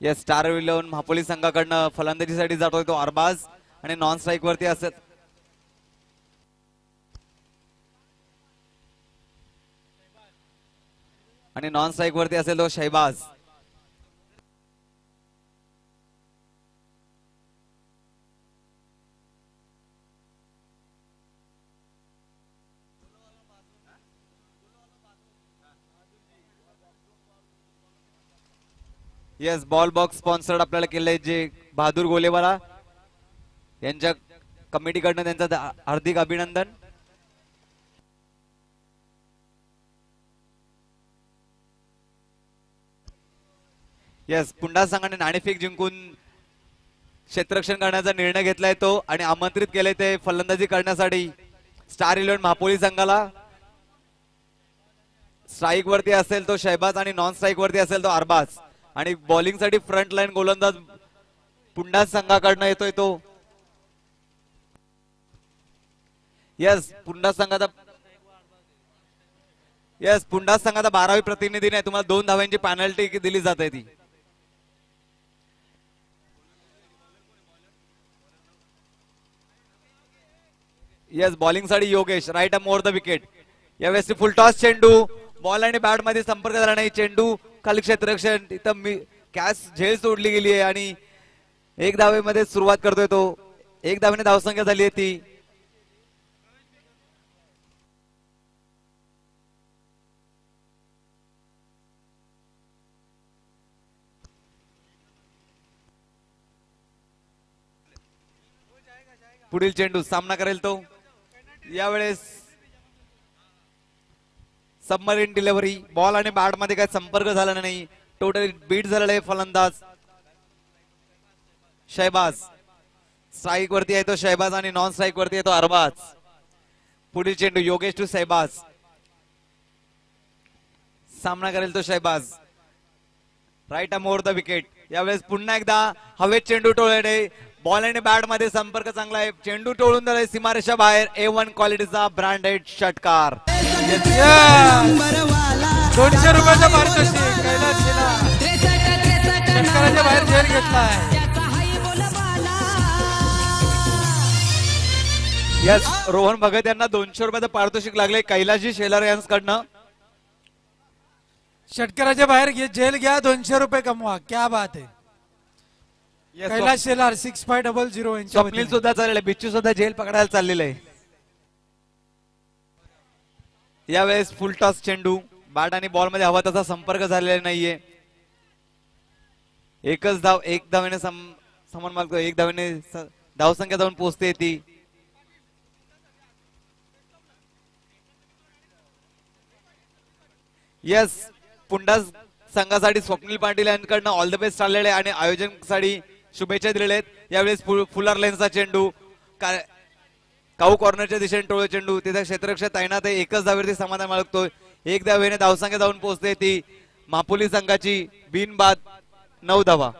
या star eleven महापोली संघाकडनं फलंदाजीसाठी जातोय तो अरबाज आणि नॉन स्ट्राईक वरती असेल तो Shahbaz. Yes ball box sponsored आपल्याला केलंय जे बहादूर गोलेवाला यांच्या कमिटीकडनं त्यांचं हार्दिक अभिनंदन. येस पुंडा संघाने नाणेफेक जिंकून क्षेत्ररक्षण करण्याचा निर्णय घेतलाय तो आणि आमंत्रित केले ते फलंदाजी करण्यासाठी स्टार इलेव्हन महापोली संघाला. स्ट्राईक वरती असेल तो शहबाज आणि नॉन स्ट्राईक वरती असेल तो अरबाज आणि बॉलिंग साठी फ्रंट लाईन गोलंदाज पुंडा संघाकडनं येतोय तो. यस पुंडा संघाचा 12वी प्रतिनिधी नाही तुम्हाला 2 धावांची पेनल्टी दिली जाते ती. यस बॉलिंग साठी Yogesh right arm over the wicket. यावेळेस फुल टॉस चेंडू बॉल आणि बॅट मध्ये संपर्क झाला नाही. चेंडू खाली क्षेत्ररक्षण इथं कॅच झेल सोडली गेली आहे आणि 1 धावेमध्ये सुरुवात करतोय तो. 1 धावेने धावसंख्या झाली आहे ती. पुढील चेंडू सामना करेल तो. यावेळेस सबमरीन डिलिव्हरी बॉल आणि बॅट मध्ये काही संपर्क झाला नाही. टोटल बीट झालेला आहे फलंदाज शहबाज. स्ट्राईक वरती आहे तो शहबाज आणि नॉन स्ट्राईक वरती आहे तो अरबाज. पुढील चेंडू योगेश टू शहबाज. सामना करेल तो Shahbaz right arm over the wicket. यावेळेस पुन्हा एकदा हवेत चेंडू टोळले बॉल आणि बॅट मध्ये संपर्क चांगला आहे. चेंडू टोळून झालाय सीमारेषा बाहेर. A1 क्वालिटीचा ब्रँडेड षटकार. 200 रुपयाचा पारितोषिक कैलासला षटकाराच्या बाहेर झेल घेतलाय. यस रोहन भगत यांना 200 रुपयाचं पारितोषिक लागले कैलासजी शेलार यांच्याकडनं. षटकाराच्या बाहेर जेल घ्या 200 रुपये कमवा. क्या बात आहे. कैलास शेलार 6500 स्वप्नील सुद्धा चाललेलं आहे. बिच्चू सुद्धा जेल पकडायला चाललेलं आहे. यावेळेस फुल टॉस चेंडू बॅट आणि बॉल मध्ये हवा तसा संपर्क झालेला नाहीये. एकच धाव 1 धावेने समान मागतो. 1 धावेने धावसंख्या जाऊन पोहोचते ती. यस पुंडा संघासाठी स्वप्नील पाटील यांच्याकडनं ऑल द बेस्ट चाललेले आणि आयोजकांसाठी शुभेच्छा दिलेल्या आहेत. यावेळेस फुलर लेनचा चेंडू काऊ कॉर्नरच्या दिशेने टोळ चेंडू तिथे क्षेत्ररक्षक तैनात आहे. एकच धावेवरती समाधान मागतोय. 1 धावेने धावसंख्या जाऊन पोहोचते ती महापोली संघाची. बिनबाद 9 धावा.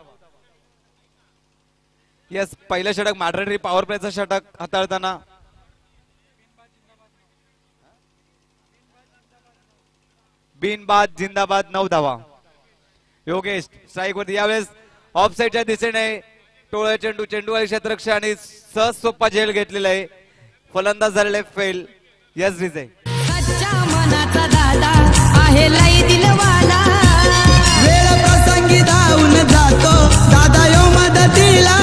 यस पहिलं षटक मॅड्रेटरी पॉवर प्लेचं षटक हाताळताना बिनबाद जिंदाबाद 9 धावा. योगेश स्ट्राईक वरती. यावेळेस ऑफ साईडच्या दिशेने टोळ चेंडू चेंडूवाली क्षेत्ररक्षक आणि सहज सोपा झेल घेतलेला आहे. फलंदाज झालेले फेल. यस विजय मनाचा दादा आहे लाई दिलवाला. वेळ प्रसंगी धावून जातो दादा यो मदतीला.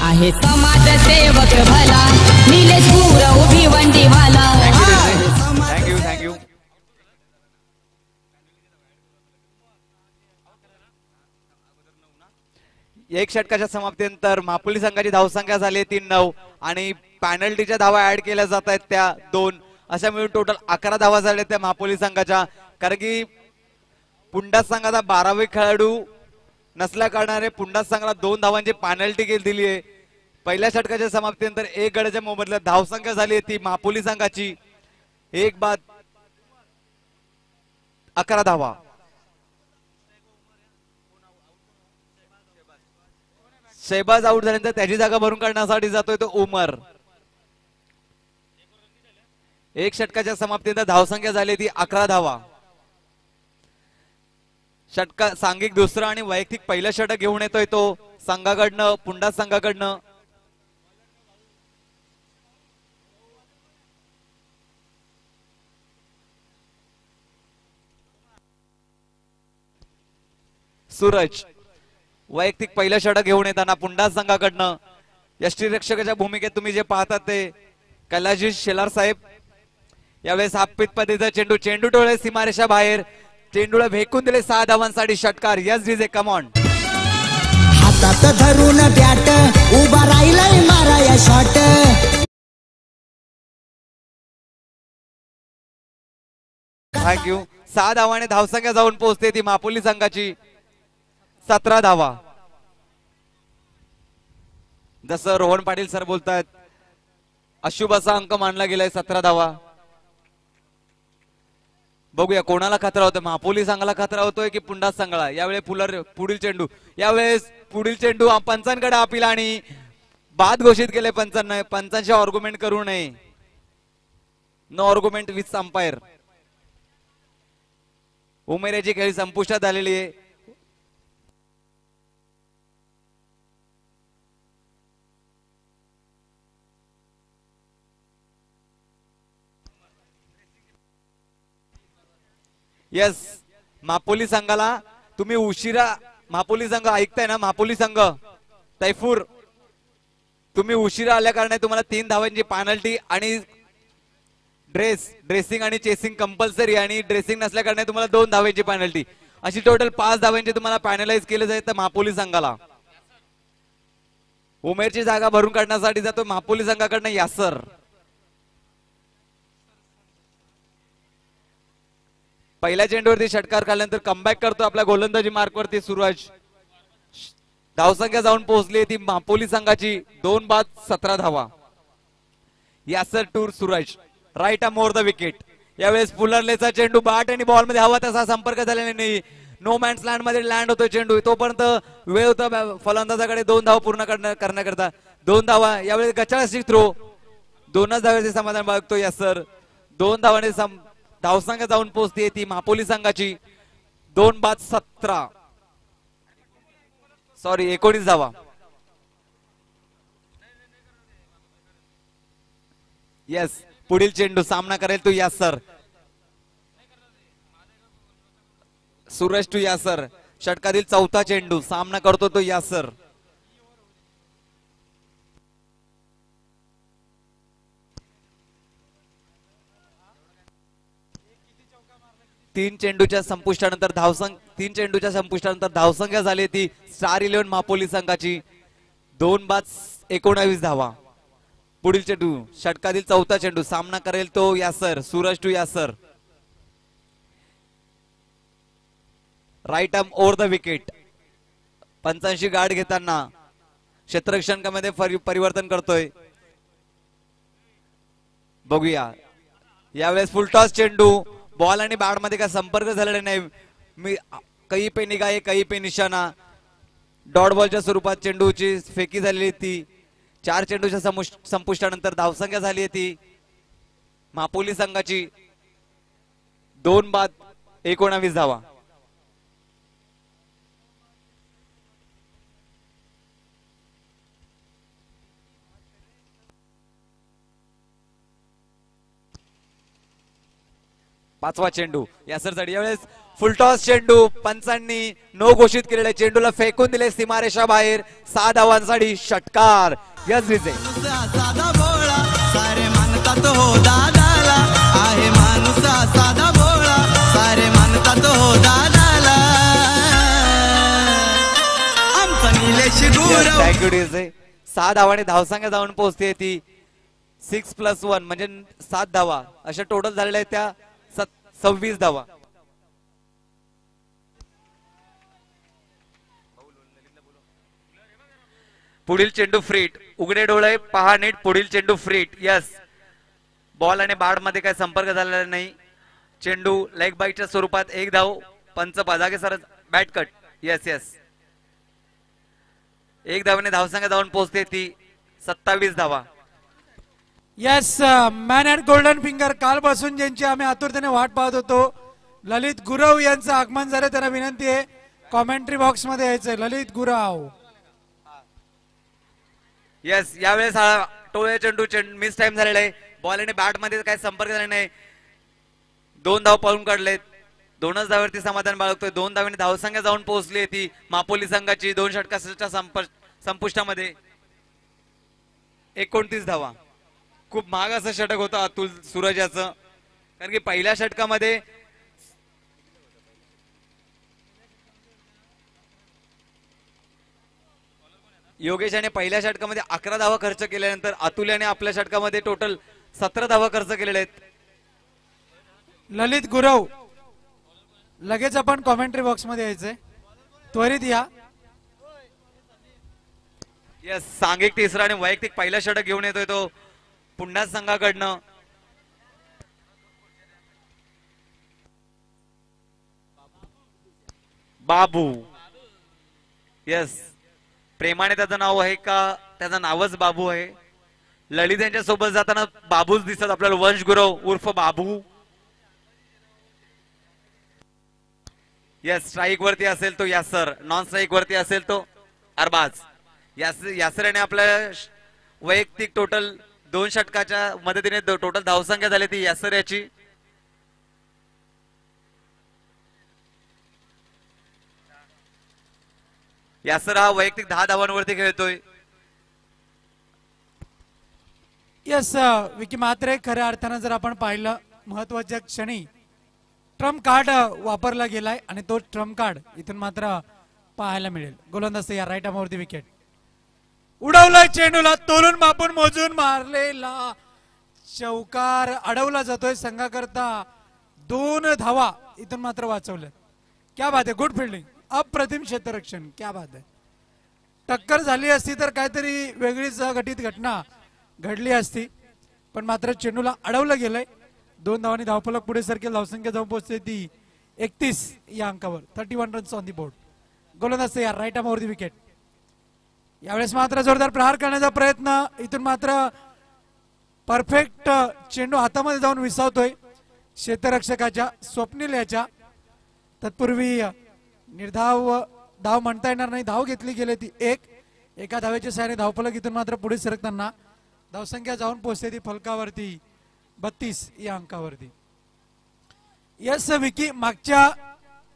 आहे समाज सेवक भला निलेश गुरव भिवंडीवाला. थँक्यू. एक षटकाच्या समाप्तीनंतर महापोली संघाची धावसंख्या झाली 3-9 आणि पॅनल्टीच्या धावा ऍड केल्या जात आहेत त्या 2. अशा मिळून टोटल 11 धावा झाल्या त्या महापोली संघाच्या. कारण की पुंडा संघाचा 12वे खेळाडू नसल्या कारणाने पुंडा संघाला 2 धावांची पॅनल्टी दिली आहे. पहिल्या षटकाच्या समाप्तीनंतर 1 गड्याच्या मोबदल्यात धावसंख्या झाली ती महापोली संघाची 1 बाद 11 धावा. शहबाज आउट झाल्यानंतर त्याची जागा भरून काढण्यासाठी जातोय तो उमर. 1 षटकाच्या समाप्तीनंतर धावसंख्या झाली ती 11 धावा. षटक सांघिक दुसरं आणि वैयक्तिक पहिलं षटक घेऊन येतोय तो संघाकडनं, पुंडा संघाकडनं. सूरज वैयक्तिक पहिलं षटक घेऊन येताना पुंडा संघाकडनं. यष्टीरक्षकाच्या भूमिकेत तुम्ही जे पाहतात ते कैलाजी शेलार साहेब. यावेळेस हापीत पद्धतीचा चेंडू, चेंडू टोळे सीमारेषा बाहेर, चेंडूला फेकून दिले 6 धावांसाठी षटकार. Yes DJ come on. हातात धरून बॅट उभा राहिलाय माराया शॉट. थँक्यू. 6 धावाने धावसंख्या जाऊन पोहोचते ती मापोली संघाची 17 धावा. जसं रोहन पाटील सर बोलतात अशुभ असा अंक मानला गेलाय 17 धावा. बघूया कोणाला खतरा होतोय, मापोली संघाला खतरा होतोय की पुंडा संघाला. यावेळी पुढील चेंडू, यावेळेस पुढील चेंडू पंचांकडे अपील आणि बाद घोषित केले पंचांना. पंचांशी आर्ग्युमेंट करू नये, नो आर्ग्युमेंट विथ अंपायर. उमेरेची खेळी संपुष्टात आलेली आहे. यस मापोली संघाला तुम्ही उशिरा, मापोली संघ ऐकताय ना, मापोली संघ तैफूर तुम्ही उशिरा आल्या कारणे तुम्हाला 3 धावांची पेनल्टी आणि ड्रेसिंग आणि चेसिंग कंपल्सरी आणि ड्रेसिंग नसल्या कारणे तुम्हाला 2 धावांची पेनल्टी, अशी टोटल 5 धावांची तुम्हाला पॅनलाइज केले जाईल. तर मापोली संघाला उमेरची जागा भरून काढण्यासाठी जातो मापोली संघाकडनं यासर. पहिल्या चेंडूवरती षटकार काढल्यानंतर कमबॅक करतो आपल्या गोलंदाजी मार्कवरती सूरज. धावसंख्या जाऊन पोहोचली ती मापोली संघाची 2 बाद 17 धावा. यासर टूर Suraj right arm over the wicket. यावेळेस पुलरलेचा चेंडू बाट आणि बॉल मध्ये हवा तसा संपर्क झालेला नाही. नो मॅन्स लँड मध्ये लँड होतोय चेंडू. तोपर्यंत वेळ होता फलंदाजाकडे 2 धावा पूर्ण करण्याकरता. 2 धावा. यावेळेस गचाळशी थ्रो, 2च धावांचे समाधान बाळगतो यासर. 2 धावाने धावसंख्या जाऊन पोहोचते ती मापोली संघाची 2 बाद 17 सॉरी 19 धावा. येस पुढील चेंडू सामना करेल तो यासर. सूरज टू यासर. षटकातील 4था चेंडू सामना करतो तो यासर. तीन चेंडूच्या संपुष्टानंतर धावसंख्या झाली ती स्टार 11 मापोली संघाची 2 बाद 19 धावा. पुढील चेंडू षटकातील 4था चेंडू सामना करेल तो Yasar. Suraj to Yasar. Right arm over the wicket. पंचांशी गार्ड घेताना क्षेत्ररक्षकामध्ये परिवर्तन करतोय. बघूया यावेळेस फुलटॉस चेंडू, बॉल आणि बॅट मध्ये काय संपर्क झालेला नाही. मी कहीं पे निगाहे कहीं पे निशाणा, डॉट बॉलच्या स्वरूपात चेंडूची फेकी झालेली ती. 4 चेंडूच्या संपुष्टानंतर धावसंख्या झाली ती मापोली संघाची 2 बाद 19 धावा. पाचवा चेंडू यासरसाठी. यावेळेस फुलटॉस चेंडू, पंचांनी नो घोषित केलेल्या चेंडूला फेकून दिले सीमारेषा बाहेर. 6 धावांसाठी षटकार. यस विजय. साधा भोळा सारे मानतात हो दादाला, आहे माणूस साधा भोळा सारे मानतात हो दादाला. आमचा निलेश गुरव. Thank you DJ. 6 धावाने धावसंख्या जाऊन पोहोचते ती 6+1 म्हणजे 7 धावा अशा टोटल झालेल्या आहेत त्या 26 धावा. पुढील चेंडू फ्रीट. उघडे डोळे पहा नीट. पुढील चेंडू फ्रीट. यस बॉल आणि बॅट मध्ये काय संपर्क झालेला नाही. चेंडू लेग बाईटच्या स्वरूपात 1 धाव. पंच जागे sir bat cut. Yes yes 1 धावाने धावसंख्या जाऊन पोहोचते ती 27 धावा. Yes man at golden finger कालपासून ज्यांची आम्ही आतुरतेने वाट पाहत होतो ललित गुरव यांचं आगमन झालं, त्यांना विनंती आहे कॉमेंट्री बॉक्स मध्ये यायचंय. ललित गुरव. येस, यावेळेस हा टोळे चेंडू मिस टाइम झालेला आहे. बॉल आणि बॅट मध्ये काही संपर्क झाला नाही. 2 धाव पळून काढलेत. 2च धावावरती समाधान बाळगतोय. 2 धावांनी धावसंख्या जाऊन पोहोचली ती मापोली संघाची 2 षटकाच्या संपुष्टामध्ये. 29 धावा. खूप महाग असं षटक होतं अतुल सूरज याचं, कारण की पहिल्या षटकामध्ये योगेश याने पहिल्या षटकामध्ये 11 धावा खर्च केल्यानंतर अतुल याने आपल्या षटकामध्ये टोटल 17 धावा खर्च केलेल्या आहेत. ललित गुरव लगेच आपण कॉमेंट्री बॉक्स मध्ये यायचंय, त्वरित या. यस, सांघिक तिसरा आणि वैयक्तिक पहिला षटक घेऊन येतोय तो पुन्हा संघाकडनं. बाबू. यस, प्रेमाने त्याचं नाव आहे का त्याचं नावच बाबू आहे. ललित यांच्या सोबत जाताना बाबूच दिसत आपल्याला. वंश गुरव उर्फ बाबू. यस, स्ट्राईक वरती असेल तो यासर, नॉन स्ट्राईक वरती असेल तो अरबाज. यासर याने आपल्या वैयक्तिक टोटल 2 षटकाच्या मदतीने टोटल धावसंख्या झाली ती यासर याची. यासर हा वैयक्तिक 10 धावांवरती खेळतोय. यस विकी म्हात्रे, खऱ्या अर्थानं जर आपण पाहिलं महत्वाच्या क्षणी ट्रम्प कार्ड वापरला गेलाय आणि तो ट्रम्प कार्ड इथून मात्र पाहायला मिळेल. गोलंदाज या राईट आर्मवरती विकेट. उडवलाय चेंडूला, तोलून मापून मोजून मारलेला चौकार अडवला जातोय संघाकरता. 2 धावा इथून मात्र वाचवल्या. क्या बात आहे, गुड फिल्डिंग, अप्रतिम क्षेत्ररक्षण, क्या बात आहे. टक्कर झाली असती तर काहीतरी वेगळीच घटित घटना घडली असती, पण मात्र चेंडूला अडवलं गेलंय. 2 धावांनी धावफलक पुढे सरकेल. धावसंख्या जाऊन पोहोचते ती 31 या अंकावर. 31 रन्स ऑन दी बोर्ड. गोलंदाज या राईट आर्मवरती विकेट. यावेळेस मात्र जोरदार प्रहार करण्याचा प्रयत्न, इथून मात्र परफेक्ट चेंडू हातामध्ये जाऊन विसावतोय क्षेत्ररक्षकाच्या स्वप्नील याच्या. तत्पूर्वी निर्धाव धाव म्हणता येणार नाही, धाव घेतली गेली ती 1. एका धावेच्या सहाय्याने धावफलक इथून मात्र पुढे सरकताना धावसंख्या जाऊन पोहोचते ती फलकावरती 32 या अंकावरती. यस विकी, मागच्या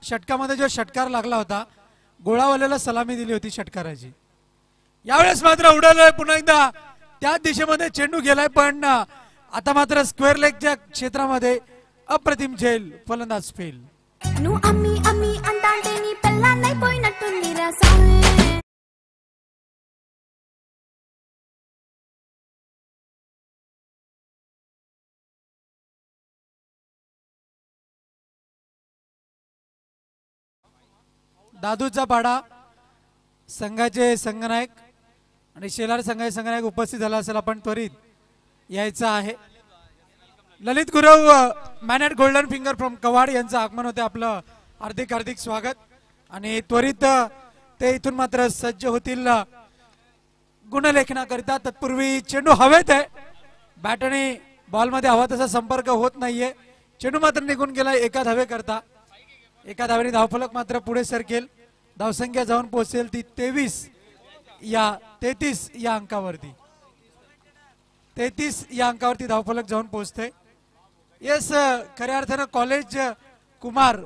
षटकामध्ये जो षटकार लागला होता गोळावाल्याला सलामी दिली होती षटकाराची. यावेळेस मात्र उडालोय पुन्हा एकदा त्या दिशेमध्ये चेंडू गेलाय, पण आता मात्र स्क्वेअर लेगच्या क्षेत्रामध्ये अप्रतिम झेल. फलंदाज fail. Nu ami andante ni pella nai poinattu nirasame. दादूचा पाडा संघाचे संघनायक आणि शेलार संघाचे संघनायक उपस्थित झाला असेल, आपण त्वरित यायचं आहे. Lalit Gurav man at golden finger from Kawad यांचं आगमन होते. आपलं हार्दिक हार्दिक स्वागत. आणि त्वरित ते इथून मात्र सज्ज होतील गुणलेखनाकरिता. तत्पूर्वी चेंडू हवेत आहे, बॅट आणि बॉल मध्ये हवा तसा संपर्क होत नाहीये. चेंडू मात्र निघून गेला एका धावे करता. एका धावेने धावफलक मात्र पुढे सरकेल. धावसंख्या जाऊन पोहोचेल ती 33 या अंकावरती. 33 या अंकावरती धावफलक जाऊन पोहोचते. येस, खऱ्या अर्थानं कॉलेज कुमार,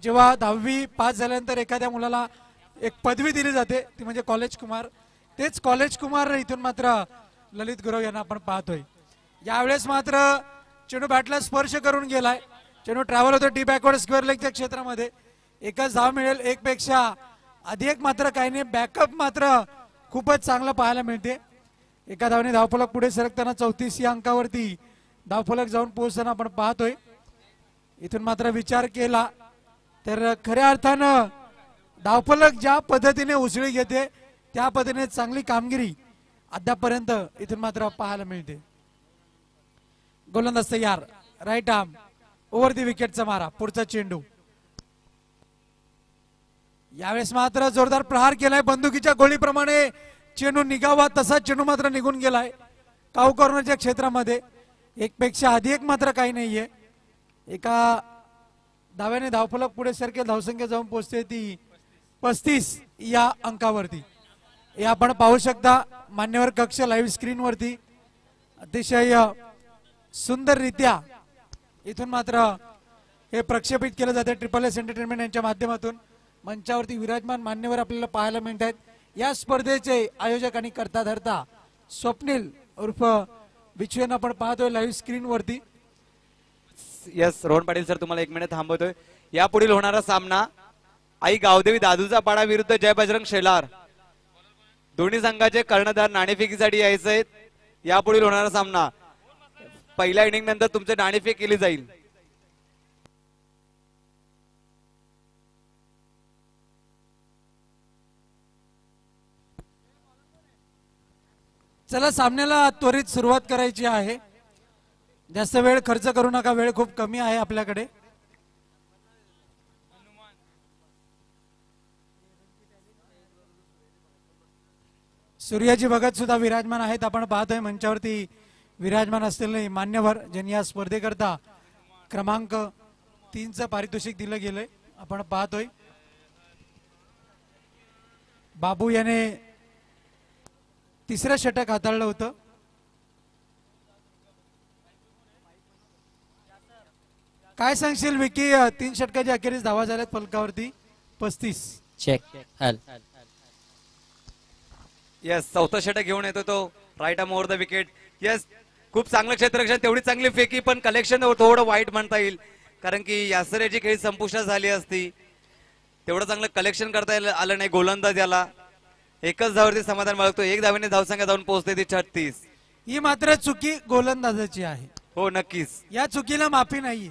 जेव्हा 10वी पास झाल्यानंतर एखाद्या मुलाला एक पदवी दिली जाते ती म्हणजे कॉलेज कुमार. तेच कॉलेज कुमार इथून मात्र ललित गुरव यांना आपण पाहतोय. यावेळेस मात्र चेंडू बॅटला स्पर्श करून गेलाय. चेंडू ट्रॅव्हल होतो टी बॅकवर्ड स्क्वेअर लेगच्या क्षेत्रामध्ये. एकच धाव मिळेल, एक पेक्षा अधिक मात्र काही नाही. बॅकअप मात्र खूपच चांगलं पाहायला मिळते. एका धावने धावफलक पुढे सरकताना 34 या अंकावरती धावफलक जाऊन पोहोचताना आपण पाहतोय. इथून मात्र विचार केला तर खऱ्या अर्थानं धावफलक ज्या पद्धतीने उसळी घेते त्या पद्धतीने चांगली कामगिरी अद्यापर्यंत इथून मात्र पाहायला मिळते. गोलंदाज तयार, राईट आर्म ओव्हर दी विकेटचा मारा. पुढचा चेंडू. यावेळेस मात्र जोरदार प्रहार केलाय. बंदुकीच्या गोळीप्रमाणे चेंडू निघावा तसा चेंडू मात्र निघून गेलाय काऊ कॉर्नरच्या क्षेत्रामध्ये. एक पेक्षा अधिक मात्र काही नाहीये. एका धाव्याने धावफलक पुढे सरकेल, धावसंख्या जाऊन पोहोचते ती 35 या अंकावरती. हे आपण पाहू शकता मान्यवर कक्ष लाईव्ह स्क्रीन वरती. अतिशय सुंदररित्या इथून मात्र हे प्रक्षेपित केलं जाते. SSS एंटरटेनमेंट यांच्या माध्यमातून मंचावरती विराजमान मान्यवर आपल्याला पाहायला मिळत आहेत. या स्पर्धेचे आयोजक आणि करता धरता स्वप्नील उर्फ बिचवेन आपण पाहतोय लाईव्ह स्क्रीन वरती. यस रोहन पाटील सर तुम्हाला 1 मिनिट थांबवतोय. यापुढील होणारा सामना आई गावदेवी दादूचा पाडा विरुद्ध जय बजरंग शेलार. दोन्ही संघाचे कर्णधार नाणेफेकीसाठी यायचे आहेत. यापुढील होणारा सामना पहिल्या इनिंग नंतर तुमचे नाणेफेक केली जाईल. चला सामन्याला त्वरित सुरुवात करायची आहे. जास्त वेळ खर्च करू नका, वेळ खूप कमी आहे आपल्याकडे. सूर्याजी भगत सुद्धा विराजमान आहेत. आपण पाहतोय मंचावरती विराजमान असलेले मान्यवर ज्यांनी या स्पर्धेकरता क्रमांक 3चं पारितोषिक दिलं गेलंय. आपण पाहतोय बाबू याने 3रं षटक हाताळलं होतं. काय सांगशील विकी, 3 षटकाच्या अखेरीस धावा झाल्यात फलकावरती 35. चेक हल यस 4थं षटक घेऊन येतो तो right arm over the wicket. Yes खूप चांगलं क्षेत्ररक्षण, तेवढी चांगली फेकी, पण कलेक्शन थोडं वाईट म्हणता येईल कारण की यासर याची खेळी संपुष्टात झाली असती. तेवढं चांगलं कलेक्शन करता आलं नाही गोलंदाज याला. एकच धावावरती समाधान बाळगतो. 1 धावेने धावसंख्या जाऊन पोहोचते ती 36. ही मात्र चुकी गोलंदाजाची आहे. हो नक्कीच. या चुकीला माफी नाहीये.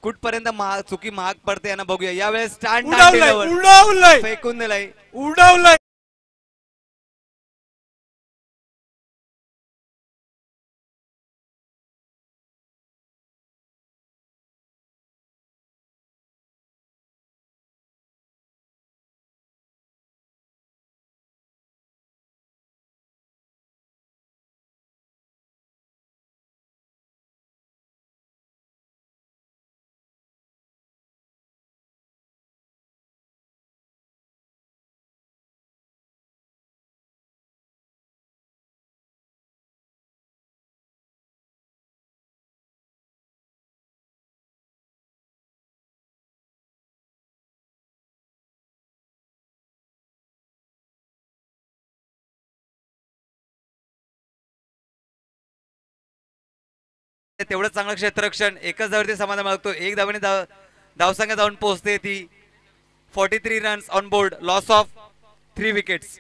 कुठपर्यंत चुकी महाग पडते यांना बघूया. यावेळेस स्टँड उडवलंय फेकून दिलाय. उडवलंय. तेवढं चांगलं क्षेत्ररक्षण. एकच धावावरती समाधान मागतो. 1 धावेने धावसंख्या जाऊन पोहोचते ती 43 runs on board. Loss of 3 wickets.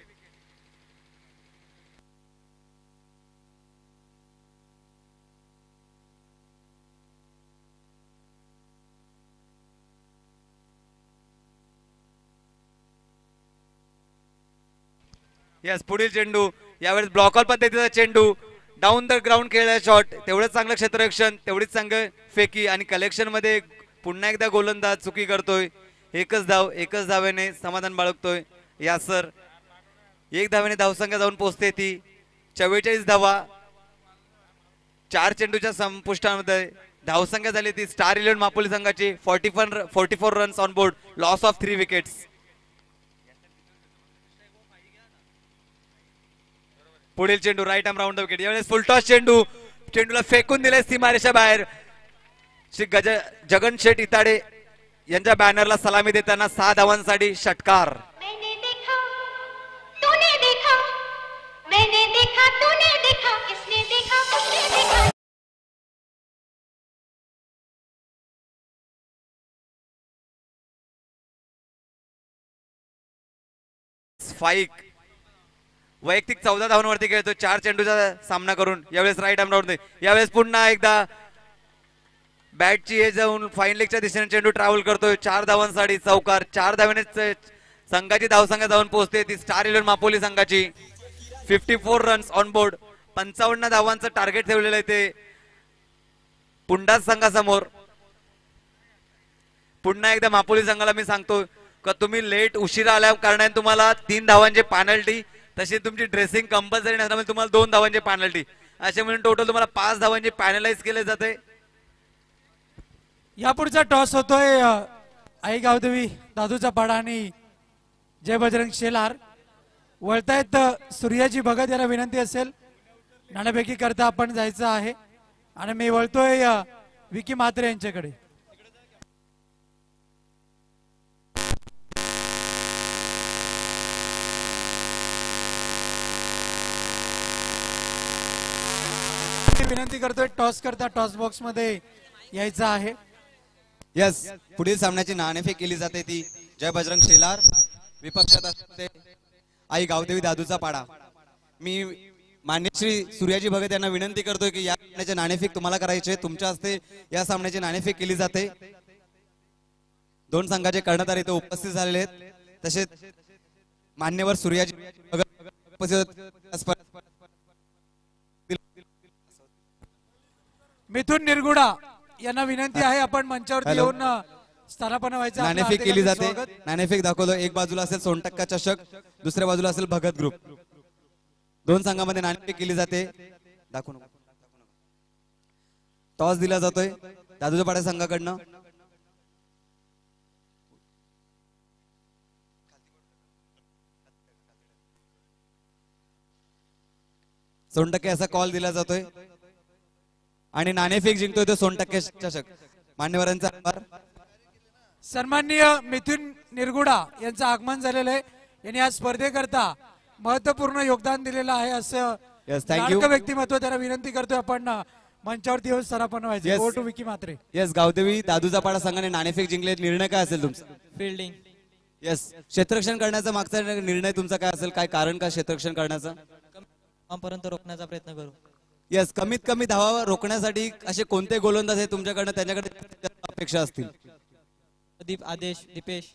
Yes पुढील चेंडू यावेळेस ब्लॉकॉल पद्धतीचा चेंडू. डाऊन द ग्राउंड खेळला शॉट. तेवढंच चांगलं क्षेत्ररक्षण, तेवढीच चांगलं फेकी आणि कलेक्शन मध्ये पुन्हा एकदा गोलंदाज चुकी करतोय. एकच धावेने समाधान बाळगतोय यासर. 1 धावेने धावसंख्या जाऊन पोहोचते ती 44 धावा. 4 चेंडूच्या संपुष्टामध्ये धावसंख्या झाली ती स्टार 11 मापोली संघाची 44 runs on board. Loss of 3 wickets. पुढील चेंडू right arm round the wicket. यावेळेस फुलटॉस चेंडू. चेंडूला फेकून दिले सीमारेषा बाहेर. श्री जगन शेठ इताडे यांच्या बॅनरला सलामी देताना 6 धावांसाठी षटकार. मैंने देखा तूने देखा मैंने देखा तूने देखा किसने देखा उसने देखा. स्पाइक वैयक्तिक 14 धावांवरती खेळतो 4 चेंडूचा सामना करून. यावेळेस राईट आर्म राऊंड. यावेळेस पुन्हा एकदा बॅटची हे जाऊन फाईन लेगच्या दिशेने चेंडू ट्रॅव्हल करतोय. 4 धावांसाठी चौकार. 4 धावेने संघाची धावसंख्या जाऊन पोहोचते ती स्टार 11 मापोली संघाची 54 रन्स ऑन बोर्ड. 55 धावांचं टार्गेट ठेवलेलं आहे ते पुंडाज संघासमोर. पुन्हा एकदा मापोली संघाला मी सांगतो का तुम्ही लेट उशिरा आल्या कारणाने तुम्हाला 3 धावांची पेनल्टी, तशी तुमची ड्रेसिंग कंपल्सरी नसल्यामुळे तुम्हाला 2 धावांची पेनल्टी, असे म्हणून टोटल तुम्हाला 5 धावांची पॅनलाइज केले जाते. यापुढचा टॉस होतोय आई गावदेवी दादूचा पाडा आणि जय बजरंग शेलार. वळतायत सूर्याजी भगत, याला विनंती असेल नाणेफेकी करता आपण जायचं आहे. आणि मी वळतोय विकी म्हात्रे यांच्याकडे. विनंती करतोय टॉस करता टॉस बॉक्स मध्ये यायचं आहे. यस, पुढील सामन्याची नाणेफेक केली जाते ती जय बजरंग शेलार विपक्षात असते आई गावदेवी दादूचा पाडा. मी मान्य श्री सूर्याजी भगत यांना विनंती करतोय की या सामन्याचे नाणेफेक तुम्हाला करायचे, तुमच्या हस्ते या सामन्याची नाणेफेक केली जाते. दोन संघाचे कर्णधार इथे उपस्थित झालेले आहेत. तसेच मान्यवर सूर्याजी भगत उपस्थित. मिथुन निरगुडा यांना विनंती आहे आपण मंचावरती येऊन स्थानापन्न व्हायचं. नाणेफेक केली जाते. नाणेफेक दाखवतो. एक बाजूला असेल सोनटक्का चषक, दुसऱ्या बाजूला असेल भगत ग्रुप. दोन संघामध्ये नाणेफेक केली जाते. दाखवू नका. टॉस दिला जातोय दादूच्या पाड्या संघाकडनं. सोनटक्के असा कॉल दिला जातोय आणि नाणेफेक जिंकतोय तो सोनटक्के चषक. मान्यवरांचा आभार. सन्माननीय मिथुन निरगुडा यांचं आगमन झालेलं आहे. यांनी आज स्पर्धेकरता महत्वपूर्ण योगदान दिलेलं आहे असं लाडकं व्यक्तिमत्व. त्याला विनंती करतोय आपण मंचावरती येऊन स्थानापन्न व्हायचं. Go to Vicky Mhatre. Yes, Gavdevi दादूचा पाडा संघाने नाणेफेक जिंकले. निर्णय काय असेल तुमचा? फिल्डिंग. येस, क्षेत्ररक्षण करण्याचा मागचा निर्णय तुमचा काय असेल? काय कारण का क्षेत्ररक्षण करण्याचं? पर्यंत रोखण्याचा प्रयत्न करू. येस, कमीत कमी धावा रोखण्यासाठी असे कोणते गोलंदाज आहेत तुमच्याकडे, त्यांच्याकडे अपेक्षा असतील? दीप, आदेश, दीपेश.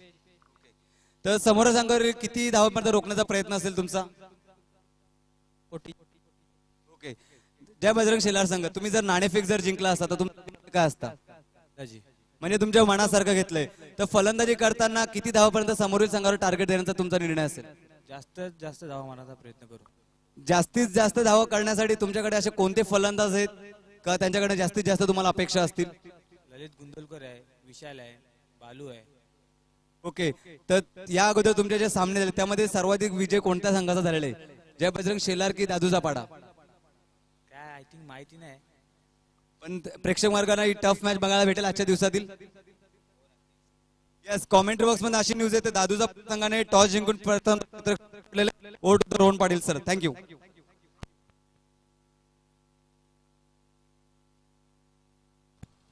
तर समोर संघावर किती धावापर्यंत रोखण्याचा प्रयत्न असेल तुमचा? ओके. जय बजरंग शेलार संघ, तुम्ही जर नाणेफेक जर जिंकला असता तर तुमचं काय असता? म्हणजे तुमच्या मनासारखं घेतलंय तर फलंदाजी करताना किती धावापर्यंत समोरील संघावर टार्गेट देण्याचा तुमचा निर्णय असेल? जास्तीत जास्त धावा मारण्याचा प्रयत्न करू. जास्तीत जास्त धावा करण्यासाठी तुमच्याकडे असे कोणते फलंदाज आहेत का त्यांच्याकडे जास्तीत जास्त तुम्हाला अपेक्षा असतील? ललित गुंदलकर आहे, विशाल आहे, बालू आहे. ओके. तर या अगोदर तुमचे जे सामने झाले त्यामध्ये सर्वाधिक विजय कोणत्या संघाचा झालेला आहे? जय बजरंग शेलार की दादूचा पाडा? काय आय थिंक माहिती नाही, पण प्रेक्षक वर्गांना ही टफ मॅच बघायला भेटेल आजच्या दिवसातील. यस, कॉमेंट्री बॉक्स मध्ये अशी न्यूज येते दादूचा संघाने टॉस जिंकून प्रथम vote Rohan Patil sir. Thank you.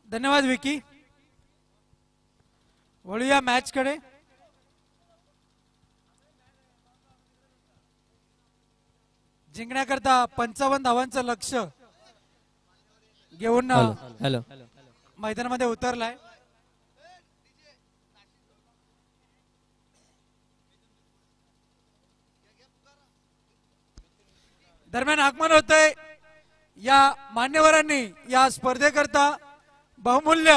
धन्यवाद विकी. वळूया मॅच कडे. जिंकण्याकरता 55 धावांचं लक्ष घेऊन हॅलो मैदानामध्ये उतरलाय. दरम्यान आगमन होतंय या मान्यवरांनी या स्पर्धेकरता बहुमूल्य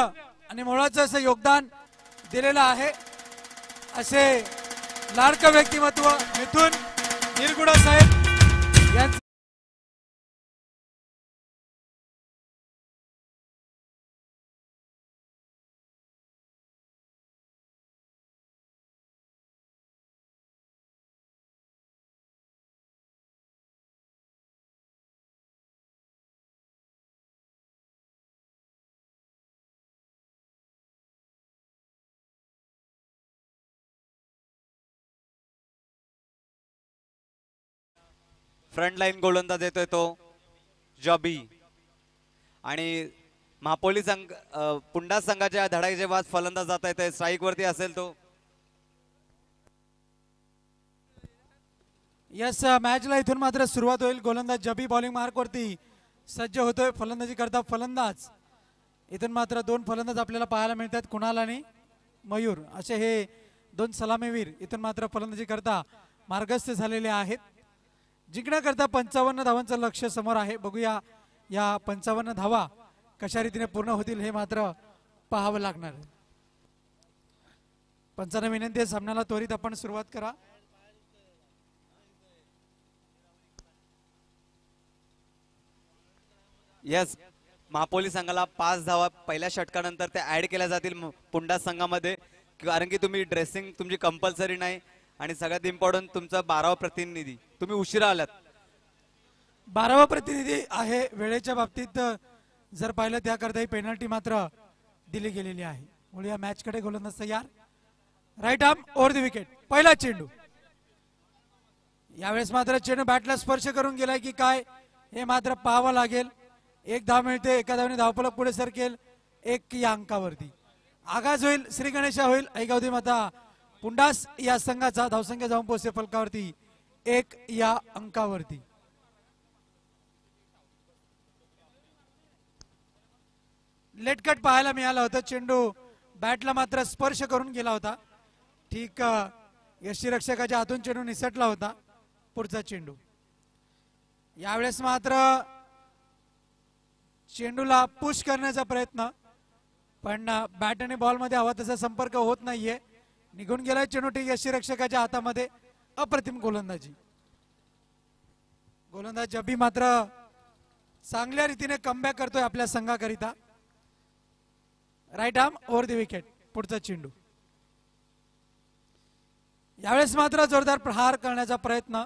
आणि मोलाचं असं योगदान दिलेलं आहे. असे लाडकं व्यक्तिमत्व मिथुन निरगुडा साहेब यांचं फ्रंट लाईन गोलंदाज येतोय तो जॉबी. आणि मापोली संघ पुंडा संघाच्या धडाईचे बाद फलंदाज जात आहे. स्ट्राईक वरती असेल तो. यस, मॅचला इथून मात्र सुरुवात होईल. गोलंदाज जबी बॉलिंग मार्क वरती सज्ज होतोय. फलंदाजी करता फलंदाज इथून मात्र दोन फलंदाज आपल्याला पाहायला मिळतात, कुणाल आणि मयूर असे हे दोन सलामीवीर इथून मात्र फलंदाजी करता मार्गस्थ झालेले आहेत. जिंकण्याकरता 55 धावांचं लक्ष समोर आहे. बघूया या 55 धावा कशा रीतीने पूर्ण होतील हे मात्र पाहावं लागणार. पंचांना विनंती आहे सामन्याला त्वरित आपण सुरुवात करा. यस, महापोली संघाला 5 धावा पहिल्या षटकानंतर त्या ऍड केल्या जातील पुंडा संघामध्ये, कारण की तुम्ही ड्रेसिंग तुमची कंपल्सरी नाही आणि सगळ्यात इम्पॉर्टंट तुमचा 12वा प्रतिनिधी, तुम्ही उशिरा आलात. 12वा प्रतिनिधी आहे. वेळेच्या बाबतीत जर पाहिलं त्याकरता ही पेनल्टी मात्र दिली गेलेली आहे. मुळे या मॅच कडे गोलंदाज तयार. Right arm over the wicket. पहिला चेंडू. यावेळेस मात्र चेंडू बॅटला स्पर्श करून गेलाय की काय हे मात्र पाहावं लागेल. एक धाव मिळते, एका धावने धावफलक पुढे सरकेल. एक या अंकावरती आगाज होईल, श्री गणेशा होईल. ऐगावधी माता पुंडास या संघाचा धावसंख्या जाऊन पोहोचते फलकावरती 1 या अंकावरती. लेटकट पाहायला मिळालं होतं. चेंडू बॅटला मात्र स्पर्श करून गेला होता. ठीक यष्टीरक्षकाच्या हातून चेंडू निसटला होता. पुढचा चेंडू. यावेळेस मात्र चेंडूला पुश करण्याचा प्रयत्न, पण बॅट आणि बॉल मध्ये हवा तसा संपर्क होत नाहीये. निघून गेलाय चेंडू. ठीक यष्टीरक्षकाच्या हातामध्ये. अप्रतिम गोलंदाजी. गोलंदाज जबी मात्र चांगल्या रीतीने कमबॅक करतोय आपल्या संघाकरिता. Right arm over the wicket. पुढचा चेंडू. यावेळेस मात्र जोरदार प्रहार करण्याचा प्रयत्न.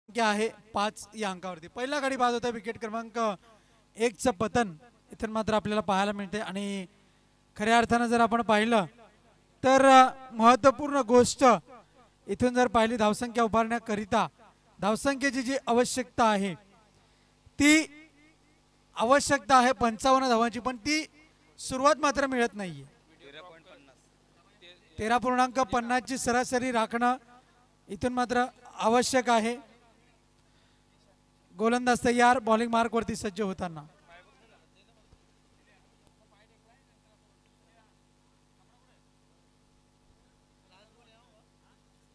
आहे 5 या अंकावरती. पहिला गाडी बाद होता. विकेट क्रमांक 1चं पतन इथून मात्र आपल्याला पाहायला मिळते. आणि खऱ्या अर्थानं जर आपण पाहिलं तर महत्वपूर्ण गोष्ट इथून जर पाहिली, धावसंख्या उभारण्याकरिता धावसंख्येची जी आवश्यकता आहे ती आवश्यकता आहे 55 धावांची, पण ती सुरुवात मात्र मिळत नाहीये. 13.50 ची सरासरी राखणं इथून मात्र आवश्यक आहे. गोलंदाज तयार. बॉलिंग मार्क वरती सज्ज होताना.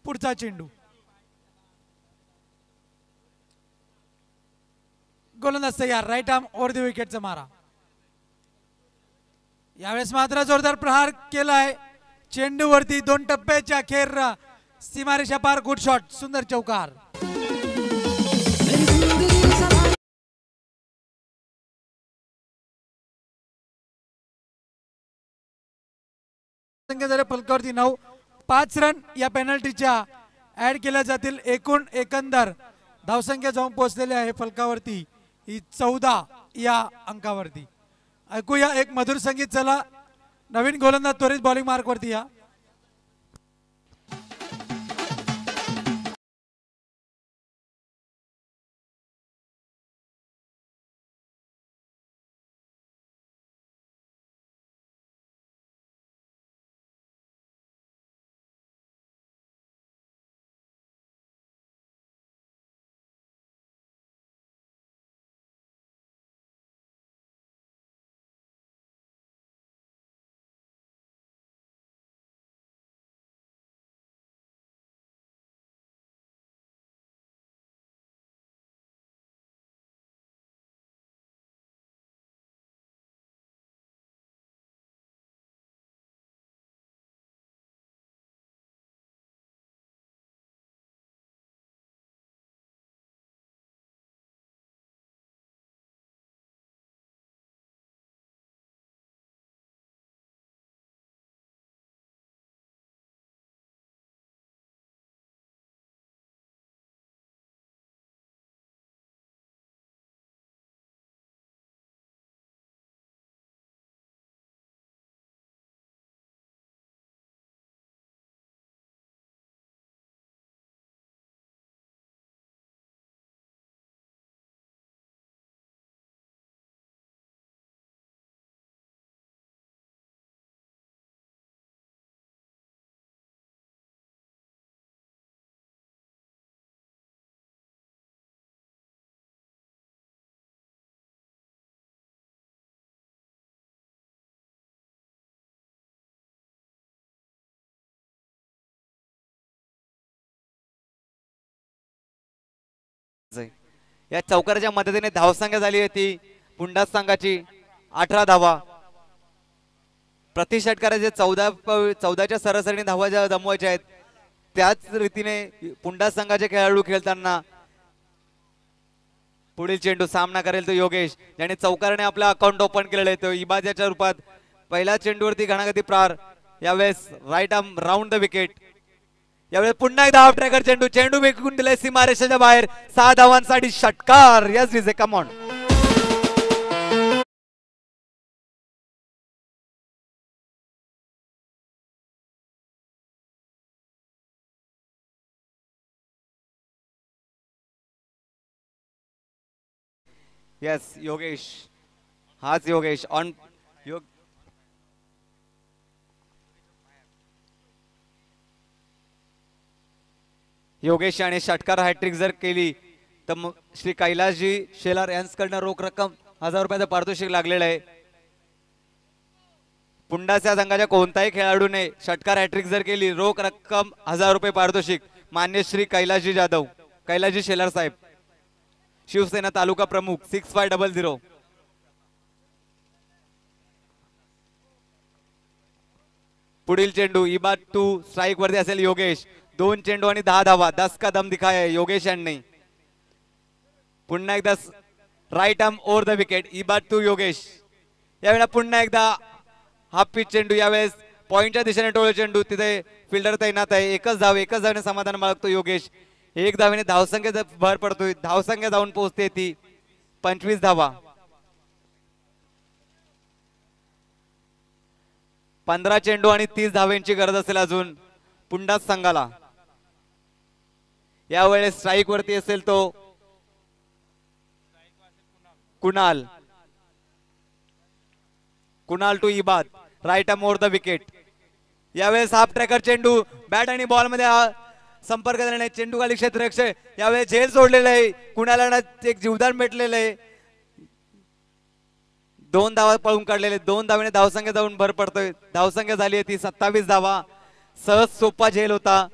पुढचा चेंडू. गोलंदाज तयार. राईट आर्म ओव्हर द विकेटचा मारा. यावेळेस मात्र जोरदार प्रहार केलाय चेंडूवरती. 2 टप्प्याच्या अखेर सीमारेषा पार. Good shot. सुंदर चौकार. फलकावरती 9. 5 रन या पेनल्टीच्या ऍड केल्या जातील. एकूण एकंदर धावसंख्या जाऊन पोहोचलेली आहे फलकावरती ही 14 या अंकावरती. ऐकूया एक मधुर संगीत. चला नवीन गोलंदाज त्वरित बॉलिंग मार्क वरती या. या चौकाराच्या मदतीने धावसंख्या झाली होती पुंडास संघाची 18 धावा. प्रति षटकाराचे 14च्या सरासरीने धावा ज्या जमवायच्या आहेत त्याच रीतीने पुंडास संघाचे खेळाडू खेळताना पुढील चेंडू सामना करेल तो योगेश ज्याने चौकाराने आपला अकाउंट ओपन केलेलं आहे. तो इबाद्याच्या रूपात पहिल्या चेंडूवरती घणागती प्रार. यावेळेस right arm round the wicket. यावेळेस पुन्हा एकदा हाफ ट्रॅकर चेंडू चेंडू विकून दिलाय सीमारेषेच्या बाहेर. 6 धावांसाठी षटकार. Yes Vijay come on. Yes Yogesh हाच योगेश ऑन योगेश याने षटकार हॅट्रिक जर केली तर श्री कैलासजी शेलार यांच्याकडनं रोख रक्कम 1000 रुपयाचं पारितोषिक लागलेलं आहे. पुंडास या संघाच्या कोणत्याही खेळाडूने षटकार हॅट्रिक जर केली रोख रक्कम 1000 रुपये पारितोषिक. मान्य श्री कैलासजी जाधव कैलासजी शेलार साहेब शिवसेना तालुका प्रमुख 6500. पुढील चेंडू इबाद 2 स्ट्राइक वरती असेल योगेश. 2 चेंडू आणि 10 धावा. 10 का दम दिखाया योगेश यांनी. पुन्हा एकदा right arm over the wicket. Ibad 2 Yogesh. यावेळेला पुन्हा एकदा हाफ पिच चेंडू. यावेळेस पॉइंटच्या दिशेने टोळ चेंडू. तिथे फिल्डर तैनात आहे. एकच धावने समाधान बाळगतो योगेश. 1 धावेने धावसंख्येचा भर पडतोय. धावसंख्या जाऊन पोहोचते ती 25 धावा. 15 चेंडू आणि 30 धावेंची गरज असेल अजून पुंडास संघाला. यावेळेस स्ट्राइक वरती असेल तो Kunal to Ibad. Right arm over the wicket. यावेळेस हाफ ट्रॅकर चेंडू बॅट आणि बॉल मध्ये संपर्क झाला. चेंडू खाली क्षेत्ररक्षक. यावेळेस झेल सोडलेलं आहे. कुणाला एक जीवदान भेटलेलं आहे. 2 धावा पळून काढलेले. 2 धावेने धावसंख्या जाऊन भर पडतोय. धावसंख्या झाली आहे ती 27 धावा. सहज सोपा झेल होता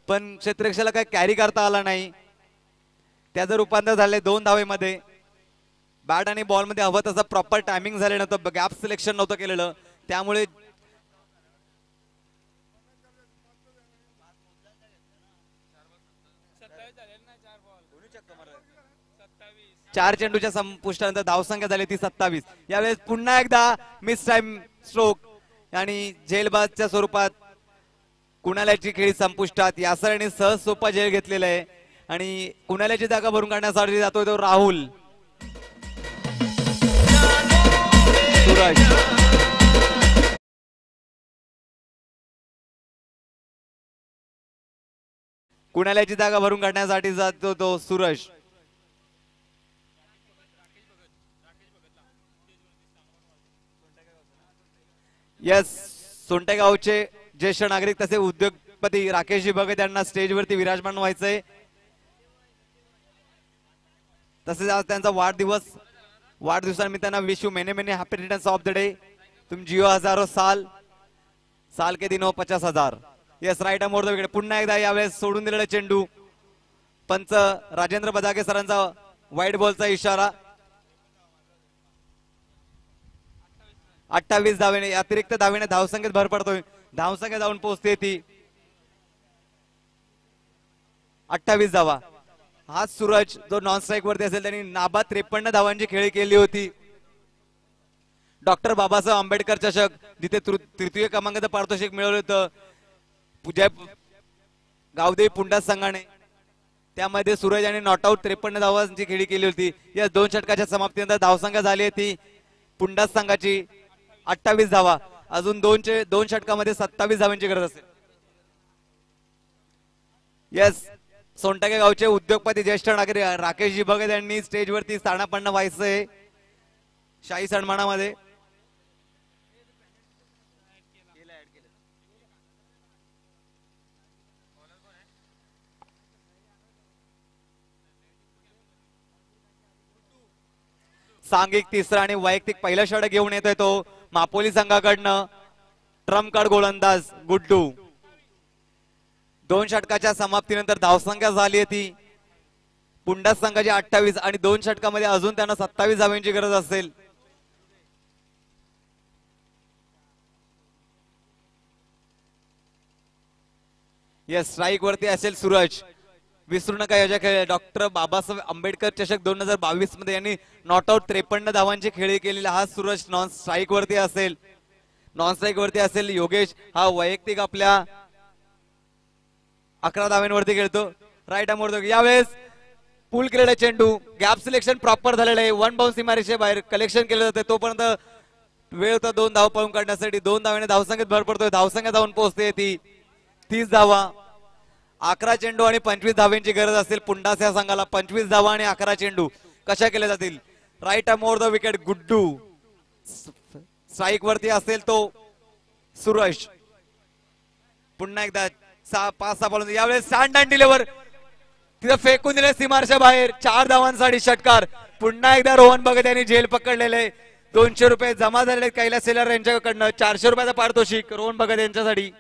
पण क्षेत्ररक्षकाला काही कॅरी करता आला नाही. त्याचं रूपांतर झालंय 2 धावेमध्ये. बॅट आणि बॉल मध्ये हवं तसं प्रॉपर टायमिंग झालं नव्हतं. गॅप सिलेक्शन नव्हतं केलेलं त्यामुळे 4 चेंडूच्या संपुष्टानंतर धावसंख्या झाली ती 27. यावेळेस पुन्हा एकदा मिस टाइम स्ट्रोक आणि झेलबाजच्या स्वरूपात कुणाल्याची खेळी संपुष्टात. यासरने सहज सोपा झेल घेतलेला आहे आणि कुणाल्याची जागा भरून काढण्यासाठी जातोय तो राहुल. सूरज कुणाल्याची जागा भरून काढण्यासाठी जातो तो सूरज. यस सोंटेगावचे ज्येष्ठ नागरिक तसे उद्योगपती राकेशजी भगत यांना स्टेजवरती विराजमान व्हायचंय. तसेच आज त्यांचा वाढदिवसानिमित्तानं wish you many many happy returns of the day. तुम जियो हजारो साल के दिन हो 50,000. Yes right arm over the wicket. पुन्हा एकदा यावेळेस सोडून दिलेला चेंडू. पंच राजेंद्र बदागे सरांचा वाईट बॉलचा इशारा. 28 धावेने अतिरिक्त धावेने धावसंख्येत भर पडतोय. धावसंख्या जाऊन पोहोचते ती 28 धावा. हा सूरज जो नॉन स्ट्राइक वरती असेल त्यांनी नाबाद 53 धावांची खेळी केली होती. डॉक्टर बाबासाहेब आंबेडकर चषक जिथे तृतीय क्रमांकाचं पारितोषिक मिळवलं होतं पूजा गावदेवी पुंडास संघाने त्यामध्ये सूरज यांनी नॉट आउट 53 धावांची खेळी केली होती. या 2 षटकाच्या समाप्तीनंतर धावसंख्या झाली ती पुंडास संघाची 28 धावा. अजून 2 षटकामध्ये 27 धावांची गरज असेल. यस सोनटके गावचे उद्योगपती ज्येष्ठ नागरिक राकेशजी भगत यांनी स्टेजवरती स्थानापन्न व्हायचंय शाही सन्मानामध्ये. सांघिक तिसरा आणि वैयक्तिक पहिला षटक घेऊन येतोय तो मापोली संघाकडनं ट्रम्प कार्ड गोलंदाज गुड्डू. 2 षटकाच्या समाप्तीनंतर धावसंख्या झाली ती पुंडा संघाची 28 आणि 2 षटकामध्ये अजून त्यांना 27 धावांची गरज असेल. येस, स्ट्राईक वरती असेल सूरज. विसरू नका याच्या खेळ डॉक्टर बाबासाहेब आंबेडकर चषक 2022 मध्ये यांनी नॉट आउट 53 धावांची खेळी केलेला हा सूरज नॉन स्ट्राईक वरती असेल. नॉन स्ट्राईक वरती असेल योगेश, हा वैयक्तिक आपल्या 11 धावांवरती खेळतो. राईट मोडतो. यावेळेस पूल केलेला चेंडू, गॅप सिलेक्शन प्रॉपर झालेलं आहे. 1 बाउन्स सीमारेषे बाहेर कलेक्शन केलं जाते. तोपर्यंत वेळ होता 2 धाव पळून काढण्यासाठी. 2 धावाने धावसंख्येत भर पडतोय. धावसंख्या जाऊन पोहोचते ती 30 धावा. 11 चेंडू आणि 25 धावांची गरज असेल पुंडास या संघाला. 25 धावा आणि 11 चेंडू कशा केल्या जातील. Right more the wicket Guddu. Strike वरती असेल तो सूरज. पुन्हा एकदा 5-6 बॉल. यावेळेस स्टँड अँड डिलिव्हर तिथं फेकून दिले सीमारच्या बाहेर. 4 धावांसाठी षटकार. पुन्हा एकदा रोहन भगत यांनी झेल पकडलेले. 200 रुपये जमा झालेले कैलास सेलर यांच्याकडनं. 400 रुपयाचा पारितोषिक रोहन भगत यांच्यासाठी.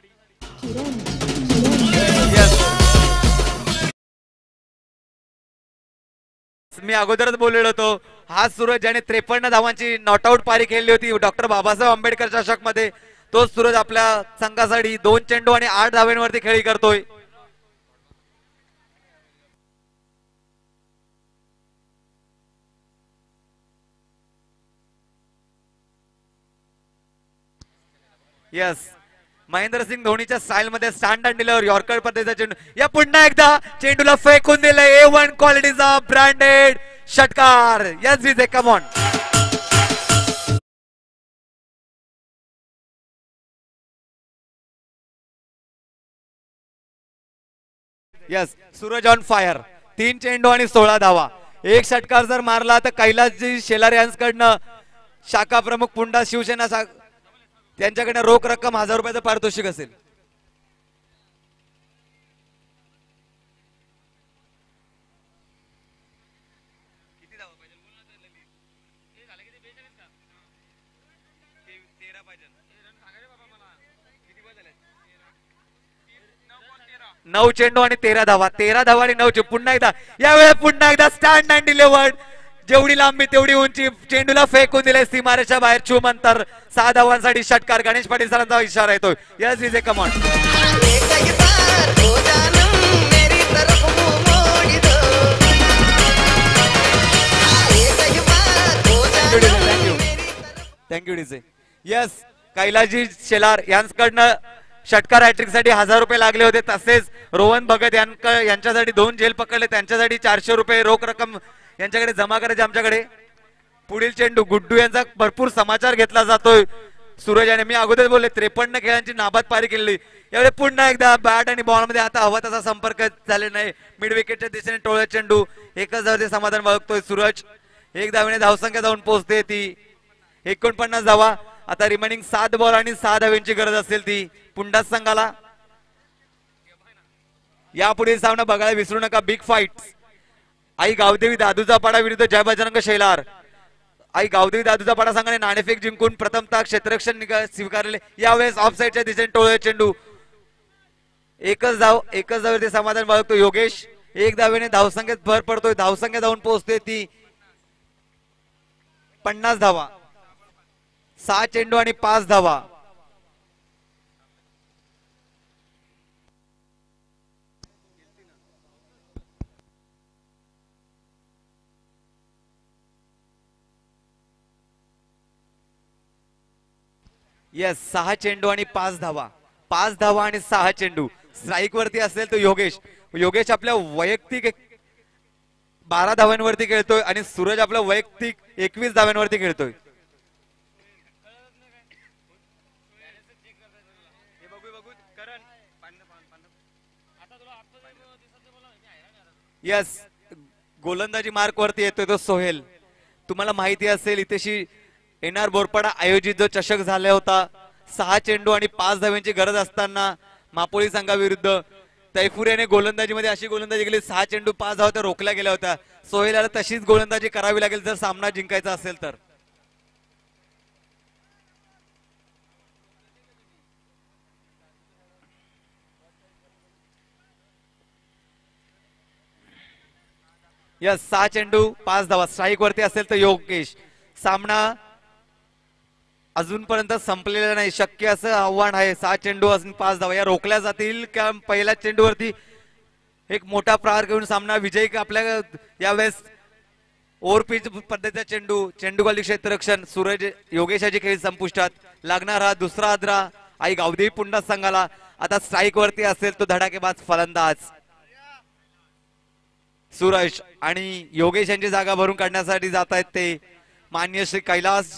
मी अगोदरच बोललेलो होतो, हा सूरज ज्याने 53 धावांची नॉट आउट पारी खेळली होती डॉक्टर बाबासाहेब आंबेडकर चषक मध्ये, तोच सूरज आपल्या संघासाठी 2 चेंडू आणि 8 धावांवरती खेळी करतोय. यस, महेंद्रसिंग धोनीच्या स्टाईल मध्ये स्टँड अँड डिलिव्हर यॉर्कर पद्धतीचा चेंडू. या पुन्हा एकदा चेंडूला फेकून दिलंय. A1 क्वालिटीचा ब्रँडेड षटकार. Yes Vijay, come on. Yes, Suraj on fire. 3 चेंडू आणि 16 धावा. एक षटकार जर मारला तर कैलासजी शेलार यांच्याकडनं शाखा प्रमुख पुंडा शिवसेना त्यांच्याकडे रोख रक्कम 1000 रुपयाचं पारितोषिक असेल. नऊ चेंडू आणि 13 धावा. 13 धावा आणि 9 चेंडू. पुन्हा एकदा यावेळेस पुन्हा एकदा स्टँड अँड डिलिव्हर्ड. जेवढी लांबी तेवढी उंची. चेंडूला फेकून दिले सीमारेच्या बाहेर. चूम अंतर. 6 धावांसाठी षटकार. गणेश पाटील सरांचा इशारा येतोय. Yes Vijay, come on. Thank you DJ. Yes, Kailasji Shelar यांच्याकडनं षटकार हॅट्रिक साठी 1000 रुपये लागले होते. तसेच रोहन भगत यांच्यासाठी 2 झेल पकडले. त्यांच्यासाठी 400 रुपये रोख रक्कम यांच्याकडे जमा करायचे आमच्याकडे. पुढील चेंडू गुड्डू यांचा भरपूर समाचार घेतला जातोय. सूरज याने, मी अगोदर बोलले, 53 खेळांची नाबाद पारी केली. यावेळी पुन्हा एकदा बॅट आणि बॉल मध्ये आता हवा तसा संपर्क झाले नाही. मिड विकेटच्या दिशेने टोळ्या चेंडू. एकच धावचे समाधान बघतोय सूरज. 1 धावेने धावसंख्या जाऊन पोहोचते ती 49 धावा. आता रिमेनिंग 7 बॉल आणि 6 धावांची गरज असेल ती पुंडास संघाला. यापुढील सामना बघायला विसरू नका. Big fight. आई गावदेवी दादूचा पाडा विरुद्ध जय बजरंग शेलार. आई गावदेवी दादूचा पाडा संघाने नाणेफेक जिंकून प्रथमतः क्षेत्ररक्षण स्वीकारले. यावेळेस ऑफसाईडच्या दिशेने टोळे चेंडू. एकच धावेवरती समाधान बाळगतो योगेश. 1 धावेने धावसंख्येत भर पडतोय. धावसंख्या जाऊन पोहोचते ती 50 धावा. 6 चेंडू आणि 5 धावा. येस, 6 चेंडू आणि 5 धावा. 5 धावा आणि 6 चेंडू. स्ट्राईक वरती असेल तो योगेश आपल्या वैयक्तिक 12 धावांवरती खेळतोय आणि सूरज आपल्या वैयक्तिक 21 धावांवरती खेळतोय. यस, गोलंदाजी मार्क वरती येतोय तो सोहेल. तुम्हाला माहिती असेल इथेशी एनआर बोरपाडा आयोजित जो चषक झाला होता, 6 चेंडू आणि 5 धावांची गरज असताना मापोळी संघाविरुद्ध तैफूर याने गोलंदाजीमध्ये अशी गोलंदाजी केली, 6 चेंडू 5 धावा रोखल्या गेल्या होत्या. सोहेलला तशीच गोलंदाजी करावी लागेल जर सामना जिंकायचा असेल तर. यस 6 चेंडू 5 धावा. स्ट्राईक वरती असेल तर योगेश. सामना अजूनपर्यंत संपलेला नाही. शक्य असं आव्हान आहे. 6 चेंडू अजून 5 धावा या रोखल्या जातील का पहिल्या चेंडूवरती एक मोठा प्रहार घेऊन सामना विजयी का आपल्या यावेळेस ओव्हरपिच पद्धतीचा चेंडूवाली क्षेत्ररक्षण सूरज योगेशाची खेळ संपुष्टात. लागणार हा दुसरा आद्रा आई गावदेवी पुन्हा संघाला. आता स्ट्राईक वरती असेल तो धडाकेबाज फलंदाज सूरज आणि योगेश यांची जागा भरून काढण्यासाठी जात आहेत ते मान्य श्री कैलास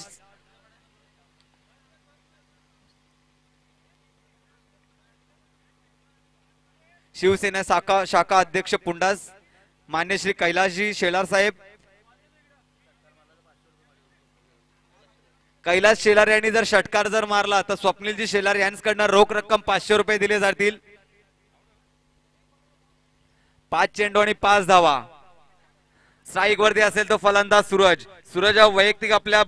शिवसेना शाखा अध्यक्ष पुंडास मान्य श्री कैलासजी शेलार साहेब. कैलास शेलार यांनी जर षटकार जर मारला तर स्वप्नीलजी शेलार यांच्याकडनं रोख रक्कम 500 रुपये दिले जातील. 5 चेंडू आणि 5 धावा. स्ट्राईक वरती असेल तो फलंदाज सूरज वैयक्तिक आपल्या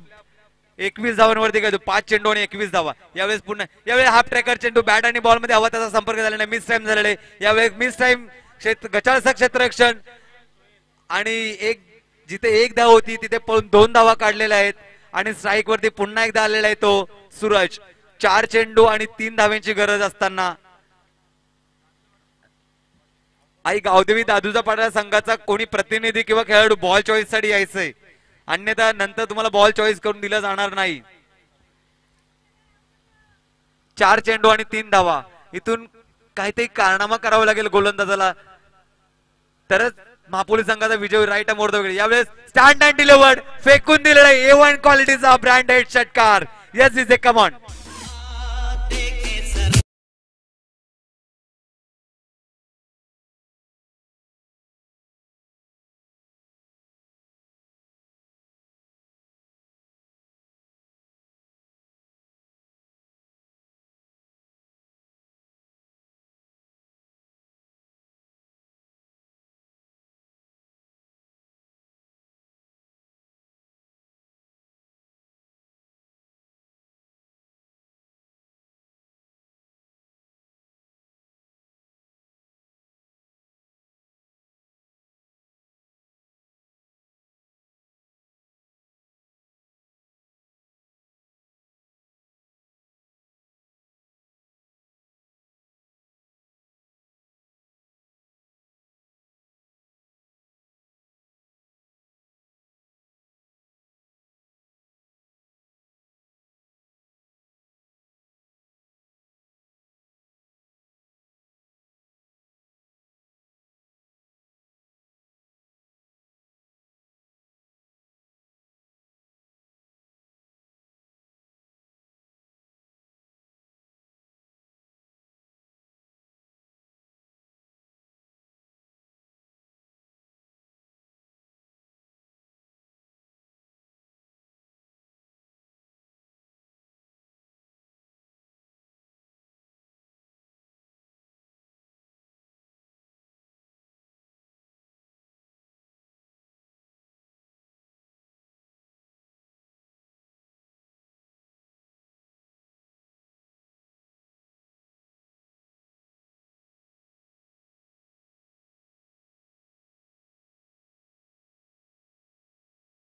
21 धावांवरती घेतो. 5 चेंडू आणि 21 धावा. यावेळेस पुन्हा यावेळेस हाफ ट्रॅकर चेंडू बॅट आणि बॉल मध्ये हवा त्याचा संपर्क झाला नाही. मिस टाइम झालेले. यावेळेस मिस टाइम गचाळसक क्षेत्ररक्षण आणि जिथे 1 धाव होती तिथे पळून 2 धावा काढलेल्या आहेत आणि स्ट्राईक वरती पुन्हा एकदा आलेला आहे तो सूरज. 4 चेंडू आणि 3 धाव्यांची गरज असताना आई गावदेवी दादूचा पाडा संघाचा कोणी प्रतिनिधी किंवा खेळाडू बॉल चॉईस साठी यायचंय. अन्यथा नंतर तुम्हाला बॉल चॉईस करून दिला जाणार नाही. 4 चेंडू आणि 3 धावा. इथून काहीतरी कारनामा करावा लागेल गोलंदाजाला तरच महापोलीस संघाचा विजय राईट मोर्द वगैरे. यावेळेस स्टँड अँड डिलिव्हर्ड फेकून दिलेला A1 क्वालिटीचा ब्रँडेड षटकार. Yes is a come on